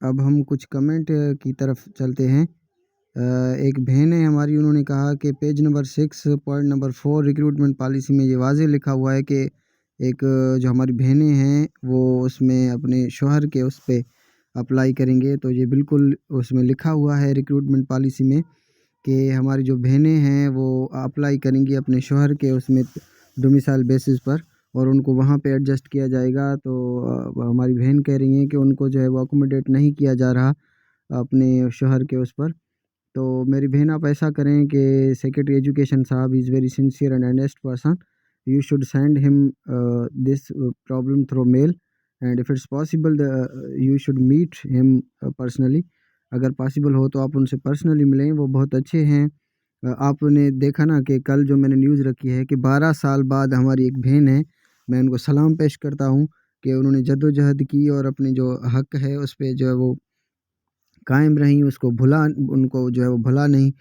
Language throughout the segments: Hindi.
अब हम कुछ कमेंट की तरफ चलते हैं। एक बहन है हमारी, उन्होंने कहा कि page number 6 point number 4 recruitment policy में ये वाज़ेह लिखा हुआ है कि एक जो हमारी बहनें हैं वो उसमें अपने शौहर के उस पे अप्लाई करेंगे। तो ये बिल्कुल उसमें लिखा हुआ है रिक्रूटमेंट पॉलिसी में कि हमारी जो बहनें हैं वो अप्लाई करेंगी अपने शौहर के उसमें डोमिसाइल बेसिस पर, और उनको वहाँ पे एडजस्ट किया जाएगा। तो हमारी बहन कह रही हैं कि उनको जो है वो अकोमोडेट नहीं किया जा रहा अपने शौहर के उस पर। तो मेरी बहन आप ऐसा करें कि सेक्रेटरी एजुकेशन साहब is very sincere and honest person, you should send him this problem through mail, and if it's possible you should meet him personally. अगर पॉसिबल हो तो आप उनसे पर्सनली मिलें, वो बहुत अच्छे हैं। आपने देखा ना कि कल जो मैंने न्यूज़ रखी है कि 12 साल बाद हमारी एक बहन है, मैं उनको सलाम पेश करता हूँ कि उन्होंने जद्दोजहद की और अपने जो हक़ है उस पे जो है वो कायम रहीं, उनको जो है वो भुला नहीं।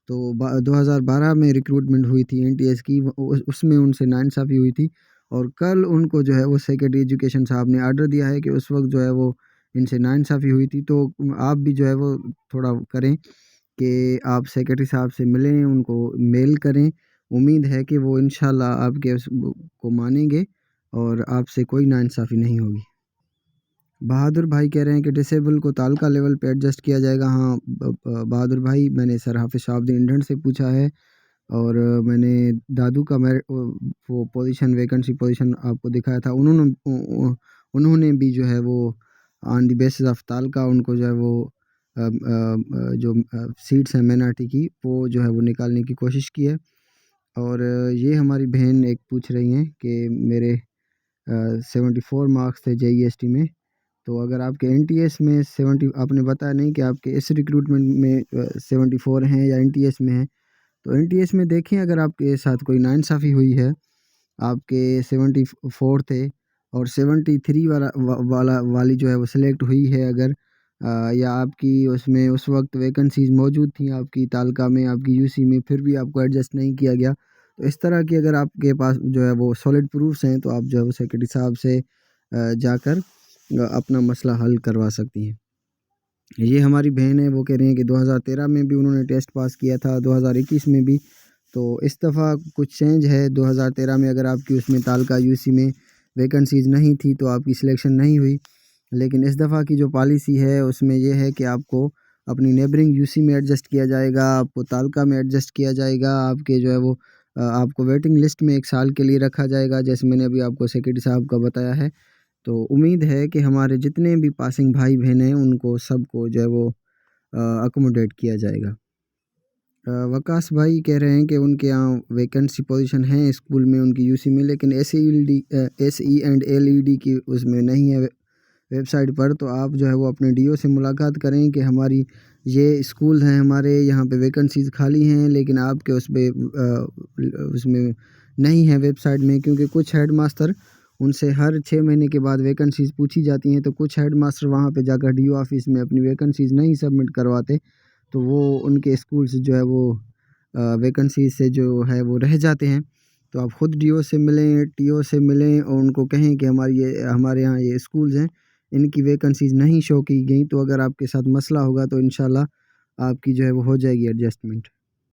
तो 2012 में रिक्रूटमेंट हुई थी एनटीएस की, उसमें उनसे नाइंसाफ़ी हुई थी, और कल उनको जो है वो सेक्रेटरी एजुकेशन साहब ने आर्डर दिया है कि उस वक्त जो है वो इनसे नाइंसाफ़ी हुई थी। तो आप भी जो है वो थोड़ा करें कि आप सेक्रेटरी साहब से मिलें, उनको मेल करें। उम्मीद है कि वो इंशाल्लाह आपके उस को मानेंगे और आपसे कोई नाइंसाफ़ी नहीं होगी। बहादुर भाई कह रहे हैं कि डिसेबल को तालका लेवल पे एडजस्ट किया जाएगा। हाँ बहादुर भाई, मैंने सर हाफिज़ शहाबुद्दीन इंडियन से पूछा है, और मैंने दादू का वो पोजीशन वैकेंसी पोजीशन आपको दिखाया था। उन्होंने भी जो है वो ऑन द बेसिस ऑफ तालका उनको जो है वो जो सीट्स हैं माइनॉरिटी की वो जो है वो निकालने की कोशिश की है। और ये हमारी बहन एक पूछ रही हैं कि मेरे 74 मार्क्स थे जेईएसटी में, तो अगर आपके एनटीएस में 70, आपने बताया नहीं कि आपके इस रिक्रूटमेंट में 74 हैं या एनटीएस में हैं। तो एनटीएस में देखें अगर आपके साथ कोई नाइंसाफ़ी हुई है, आपके 74 थे और 73 वाली जो है वो सिलेक्ट हुई है अगर, या आपकी उसमें उस वक्त वैकेंसीज़ मौजूद थी आपकी तालका में, आपकी यूसी में, फिर भी आपको एडजस्ट नहीं किया गया, तो इस तरह की अगर आपके पास जो है वो सॉलिड प्रूफ्स हैं तो आप जो है वो सेक्रेटरी साहब से जाकर अपना मसला हल करवा सकती हैं। ये हमारी बहन है, वो कह रही हैं कि 2013 में भी उन्होंने टेस्ट पास किया था, 2021 में भी। तो इस दफ़ा कुछ चेंज है, 2013 में अगर आपकी उसमें तालका यूसी में वैकेंसीज़ नहीं थी तो आपकी सिलेक्शन नहीं हुई, लेकिन इस दफ़ा की जो पॉलिसी है उसमें ये है कि आपको अपनी नेबरिंग यूसी में एडजस्ट किया जाएगा, आपको तालका में एडजस्ट किया जाएगा, आपके जो है वो आपको वेटिंग लिस्ट में 1 साल के लिए रखा जाएगा, जैसे मैंने अभी आपको सेक्रेटरी साहब का बताया है। तो उम्मीद है कि हमारे जितने भी पासिंग भाई-बहन हैं उनको सबको जो है वो अकोमोडेट किया जाएगा। वकास भाई कह रहे हैं कि उनके यहाँ वैकेंसी पोजीशन है स्कूल में उनकी यूसी में, लेकिन एसई एंड एलईडी की उसमें नहीं है वेबसाइट पर। तो आप जो है वो अपने डीओ से मुलाकात करें कि हमारी ये स्कूल हैं, हमारे यहाँ पे वैकेंसीज़ खाली हैं, लेकिन आपके उसमें नहीं है वेबसाइट में, क्योंकि कुछ हेडमास्टर उनसे हर 6 महीने के बाद वैकेंसीज़ पूछी जाती हैं, तो कुछ हेडमास्टर वहाँ पे जाकर डीओ ऑफिस में अपनी वैकेंसीज़ नहीं सबमिट करवाते, तो वो उनके स्कूल से जो है वो वैकेंसी से जो है वो रह जाते हैं। तो आप ख़ुद डीओ से मिलें, टीओ से मिलें और उनको कहें कि हमारे यहाँ ये स्कूल्स हैं, इनकी वैकेंसीज़ नहीं शो की गई, तो अगर आपके साथ मसला होगा तो इंशाल्लाह आपकी जो है वो हो जाएगी एडजस्टमेंट।